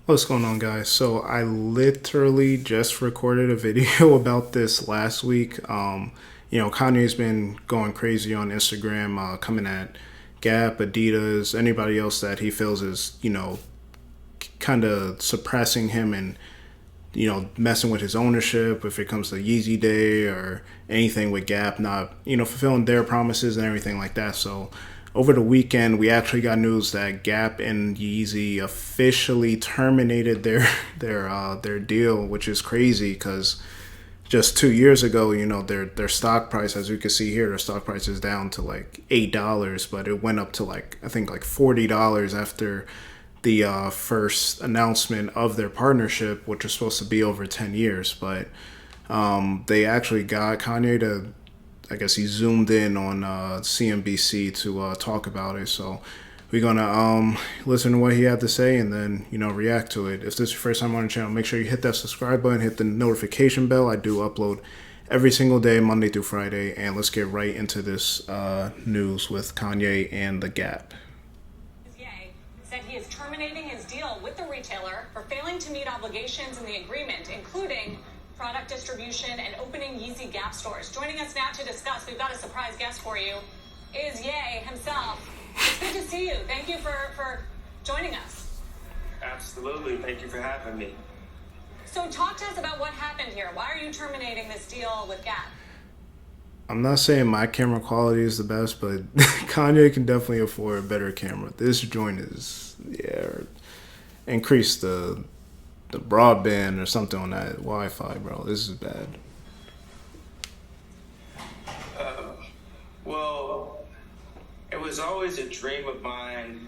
What's going on, guys? So I literally just recorded a video about this last week. Kanye's been going crazy on Instagram, coming at GAP, Adidas, anybody else that he feels is, kind of suppressing him and, messing with his ownership if it comes to Yeezy Day or anything with GAP not, fulfilling their promises and everything like that. So over the weekend, we actually got news that Gap and Yeezy officially terminated their deal, which is crazy because just 2 years ago, their stock price, as you can see here, their stock price is down to like $8, but it went up to like I think like $40 after the first announcement of their partnership, which was supposed to be over 10 years. But they actually got Kanye to, I guess he zoomed in on CNBC to talk about it. So we're gonna listen to what he had to say and then react to it. If this is your first time on the channel, make sure you hit that subscribe button, hit the notification bell. I do upload every single day, Monday through Friday, and let's get right into this news with Kanye and the Gap. Ye said he is terminating his deal with the retailer for failing to meet obligations in the agreement, including product distribution and opening Yeezy Gap stores. Joining us now to discuss, we've got a surprise guest for you, is Ye himself. It's good to see you. Thank you for joining us. Absolutely. Thank you for having me. So talk to us about what happened here. Why are you terminating this deal with Gap? I'm not saying my camera quality is the best, but Kanye can definitely afford a better camera. This joint is, increase the broadband or something on that Wi-Fi, bro. This is bad. Well, it was always a dream of mine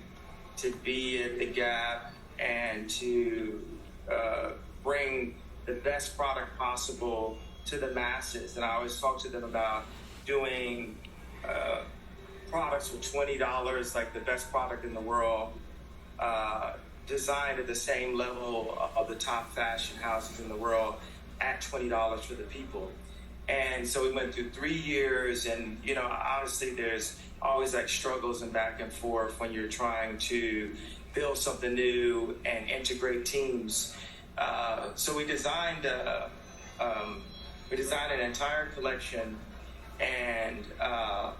to be at the Gap and to bring the best product possible to the masses. And I always talk to them about doing products for $20, like the best product in the world, designed at the same level of the top fashion houses in the world at $20 for the people. And so we went through 3 years, and honestly, there's always like struggles and back and forth when you're trying to build something new and integrate teams. So we designed an entire collection, and I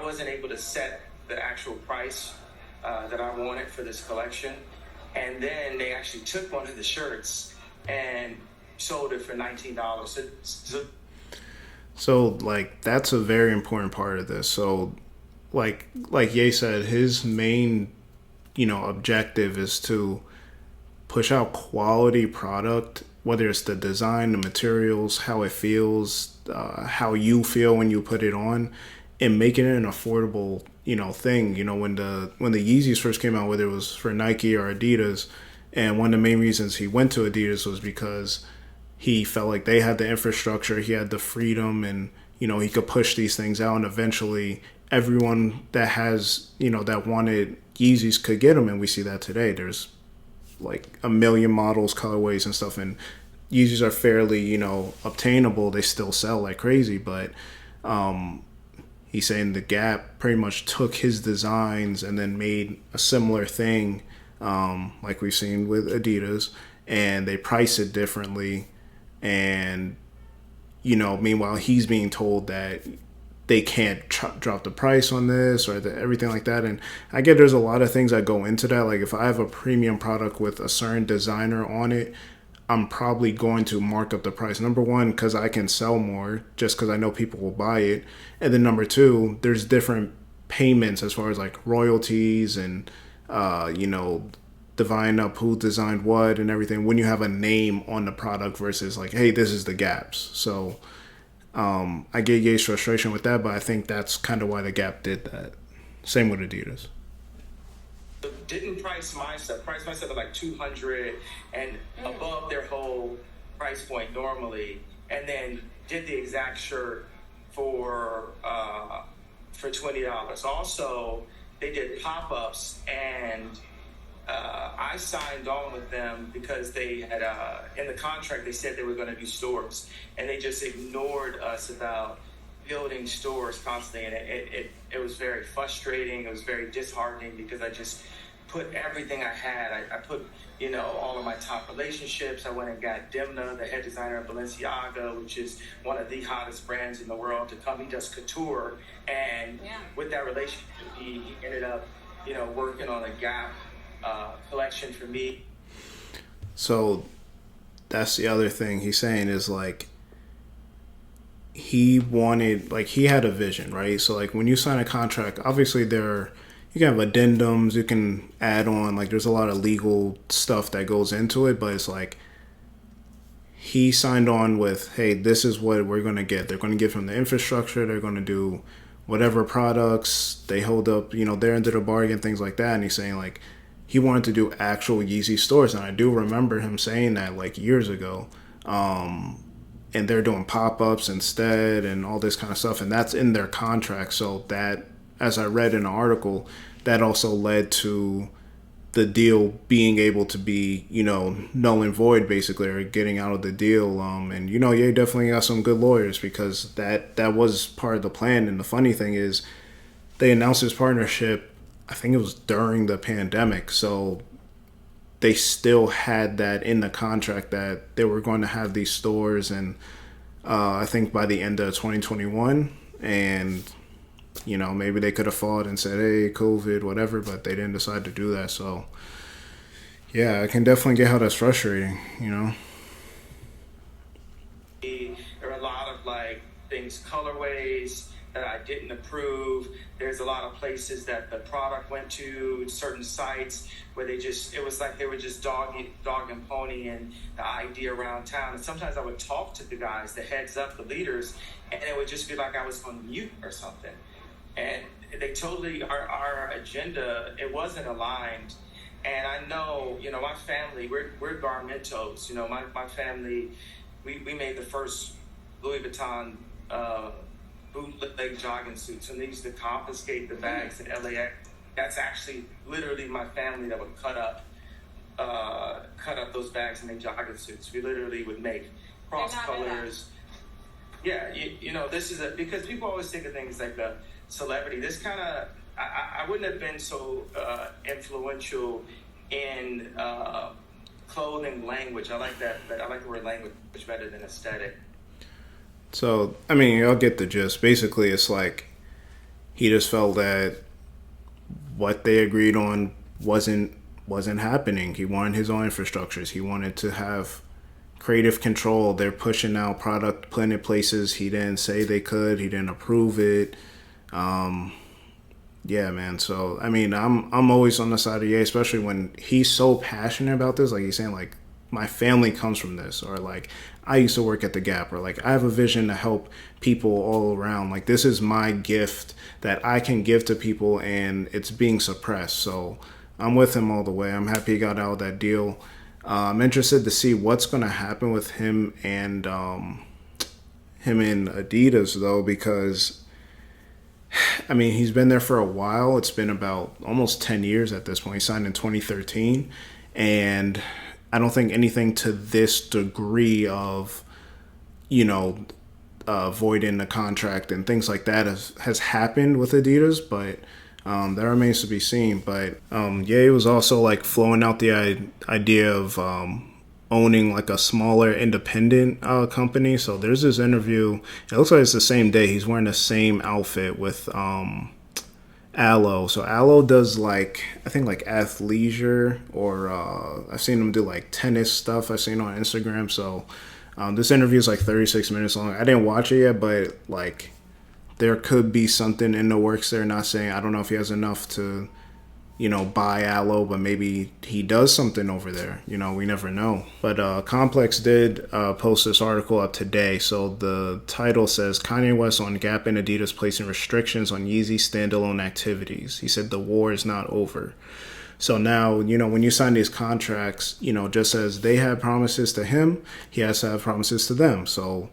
wasn't able to set the actual price that I wanted for this collection. And then they actually took one of the shirts and sold it for $19. So like that's a very important part of this. So like Ye said, his main objective is to push out quality product, whether it's the design, the materials, how it feels, how you feel when you put it on, and making it an affordable thing. When the Yeezys first came out, whether it was for Nike or Adidas, and one of the main reasons he went to Adidas was because he felt like they had the infrastructure, he had the freedom, and he could push these things out, and eventually everyone that has that wanted Yeezys could get them. And we see that today. There's like a million models, colorways, and stuff, and Yeezys are fairly obtainable. They still sell like crazy, but he's saying the Gap pretty much took his designs and then made a similar thing, like we've seen with Adidas, and they price it differently. And meanwhile he's being told that they can't drop the price on this or everything like that. And I get there's a lot of things that go into that. Like if I have a premium product with a certain designer on it, I'm probably going to mark up the price. Number one, because I can sell more, just because I know people will buy it. And then number two, there's different payments as far as like royalties and divine up who designed what and everything when you have a name on the product versus like, hey, this is the Gap's. So I get Ye's frustration with that, but I think that's kind of why the Gap did that. Same with Adidas. Didn't price my stuff at like 200 and above their whole price point normally, and then did the exact shirt for $20. Also, they did pop-ups, and I signed on with them because they had in the contract they said they were going to do stores, and they just ignored us about building stores constantly, and it was very frustrating. It was very disheartening because put everything I had. I put, all of my top relationships. I went and got Demna, the head designer of Balenciaga, which is one of the hottest brands in the world, to come. He does couture. And with that relationship, he ended up, working on a Gap collection for me. So that's the other thing he's saying is like, he wanted, like, he had a vision, right? So like when you sign a contract, obviously you can have addendums, you can add on, like there's a lot of legal stuff that goes into it, but it's like he signed on with, hey, this is what we're going to get. They're going to give him the infrastructure, they're going to do whatever products they hold up, their end of the bargain, things like that. And he's saying like he wanted to do actual Yeezy stores, and I do remember him saying that like years ago. And they're doing pop-ups instead and all this kind of stuff, and that's in their contract. So that, as I read in an article, that also led to the deal being able to be, null and void, basically, or getting out of the deal. And you definitely got some good lawyers, because that was part of the plan. And the funny thing is, they announced this partnership, I think it was during the pandemic, so they still had that in the contract that they were going to have these stores, and I think by the end of 2021, and maybe they could have fought and said, hey, COVID, whatever, but they didn't decide to do that. So yeah, I can definitely get how that's frustrating. There are a lot of like things, colorways that I didn't approve. There's a lot of places that the product went to, certain sites where it was like they were just dog and pony and the idea around town. And sometimes I would talk to the guys, the heads up, the leaders, and it would just be like I was on mute or something. And they totally, our agenda, it wasn't aligned. And I know, my family, we're Garmentos. My family, we made the first Louis Vuitton bootleg jogging suits, and they used to confiscate the bags in LAX. That's actually literally my family that would cut up those bags and make jogging suits. We literally would make cross colors. Yeah, this is because people always think of things like the celebrity. This kind of, I wouldn't have been so influential in clothing language. I like that. I like the word language better than aesthetic. So, I mean, I'll get the gist. Basically, it's like he just felt that what they agreed on wasn't happening. He wanted his own infrastructures. He wanted to have creative control. They're pushing out product, putting it places he didn't say they could. He didn't approve it. Yeah, man. So, I mean, I'm always on the side of Ye, especially when he's so passionate about this. Like, he's saying, like, my family comes from this, or like, I used to work at the Gap, or like, I have a vision to help people all around. Like, this is my gift that I can give to people, and it's being suppressed. So I'm with him all the way. I'm happy he got out of that deal. I'm interested to see what's going to happen with him and Adidas, though, because I mean, he's been there for a while. It's been about almost 10 years at this point. He signed in 2013, and I don't think anything to this degree of, voiding the contract and things like that has happened with Adidas, but that remains to be seen. But Ye was also like flowing out the idea of owning like a smaller independent company. So there's this interview. It looks like it's the same day. He's wearing the same outfit with Aloe. So Aloe does like, I think like athleisure, or I've seen him do like tennis stuff. I've seen on Instagram. So this interview is like 36 minutes long. I didn't watch it yet, but like there could be something in the works there. Not saying, I don't know if he has enough to, buy Aloe, but maybe he does something over there. We never know. But Complex did post this article up today. So the title says, Kanye West on Gap and Adidas placing restrictions on Yeezy standalone activities. He said the war is not over. So now, when you sign these contracts, just as they have promises to him, he has to have promises to them. So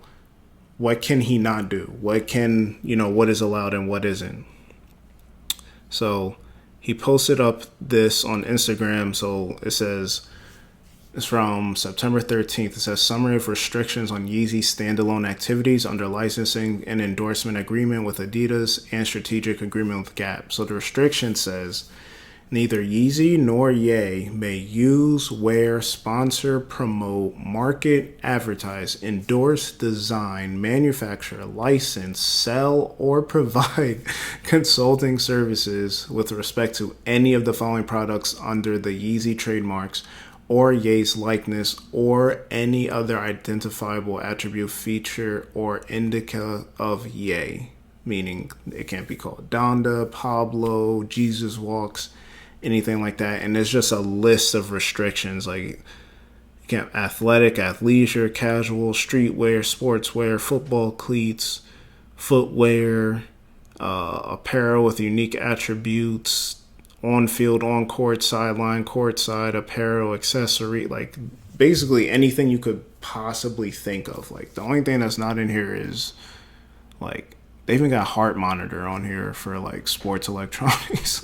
what can he not do? What can, what is allowed and what isn't? So he posted up this on Instagram. So it says, it's from September 13th. It says, summary of restrictions on Yeezy standalone activities under licensing and endorsement agreement with Adidas and strategic agreement with Gap. So the restriction says, Neither Yeezy nor Ye may use, wear, sponsor, promote, market, advertise, endorse, design, manufacture, license, sell, or provide consulting services with respect to any of the following products under the Yeezy trademarks or Ye's likeness or any other identifiable attribute, feature, or indica of Ye. Meaning it can't be called Donda, Pablo, Jesus Walks, anything like that. And there's just a list of restrictions like you can't athletic, athleisure, casual, streetwear, sportswear, football cleats, footwear, apparel with unique attributes, on field, on court, sideline, court side, apparel, accessory, like basically anything you could possibly think of. Like the only thing that's not in here is like they even got heart monitor on here for like sports electronics.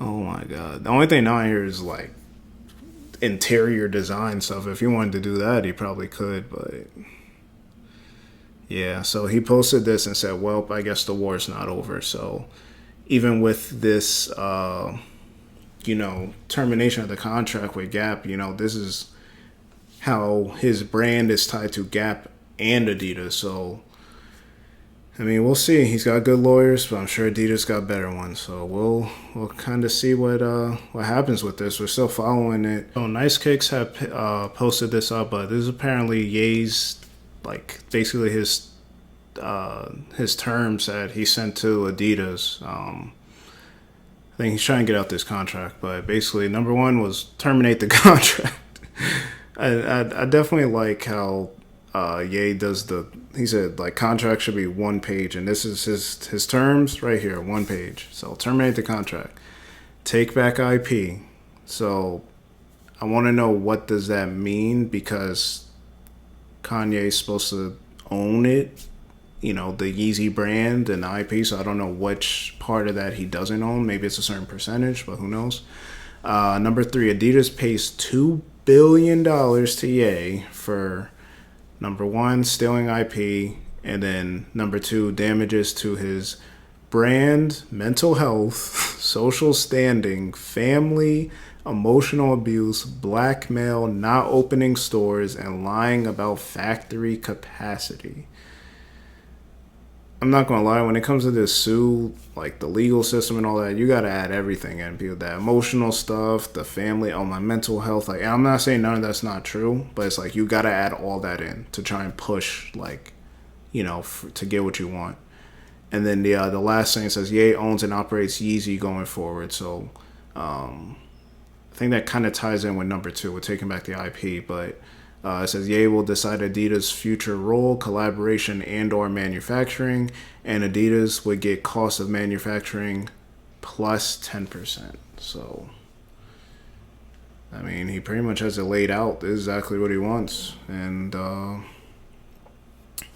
Oh my god. The only thing not in here is like interior design stuff. If you wanted to do that, he probably could, but yeah. So he posted this and said, well, I guess the war's not over. So even with this, termination of the contract with Gap, this is how his brand is tied to Gap and Adidas. So, I mean, we'll see. He's got good lawyers, but I'm sure Adidas got better ones. So we'll kind of see what happens with this. We're still following it. So Nice Kicks have posted this up, but this is apparently Ye's, like basically his terms that he sent to Adidas. I think he's trying to get out this contract, but basically number one was terminate the contract. I definitely like how Ye does he said like contract should be 1 page, and this is his terms right here, 1 page. So terminate the contract, take back IP. So I want to know what does that mean, because Kanye's supposed to own it, the Yeezy brand and the IP. So I don't know which part of that he doesn't own. Maybe it's a certain percentage, but who knows. Number 3, Adidas pays $2 billion to Ye for number 1, stealing IP, and then number 2, damages to his brand, mental health, social standing, family, emotional abuse, blackmail, not opening stores, and lying about factory capacity. I'm not gonna lie, when it comes to this suit, like the legal system and all that, you gotta add everything in. People, that emotional stuff, the family, my mental health. Like, I'm not saying none of that's not true, but it's like you gotta add all that in to try and push, like, to get what you want. And then the last thing says Ye owns and operates Yeezy going forward. So I think that kind of ties in with number 2. We're taking back the IP, but it says Ye will decide Adidas' future role, collaboration, and or manufacturing, and Adidas would get cost of manufacturing plus 10%. So, I mean, he pretty much has it laid out. This is exactly what he wants. And,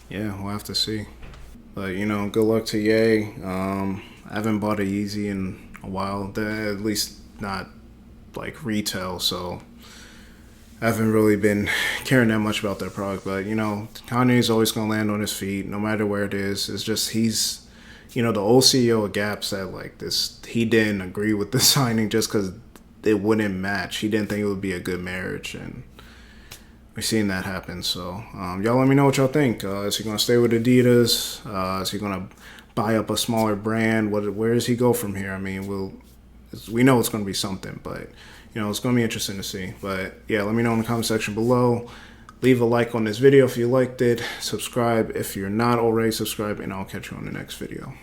yeah, we'll have to see. But, good luck to Ye. I haven't bought a Yeezy in a while, at least not, like, retail, so I haven't really been caring that much about that product. But, Kanye's always going to land on his feet, no matter where it is. It's just he's, the old CEO of Gap said, like, this, he didn't agree with the signing just because it wouldn't match. He didn't think it would be a good marriage, and we've seen that happen. So, y'all let me know what y'all think. Is he going to stay with Adidas? Is he going to buy up a smaller brand? Where does he go from here? I mean, we know it's going to be something, but it's going to be interesting to see. But yeah, let me know in the comment section below. Leave a like on this video if you liked it. Subscribe if you're not already subscribed, and I'll catch you on the next video.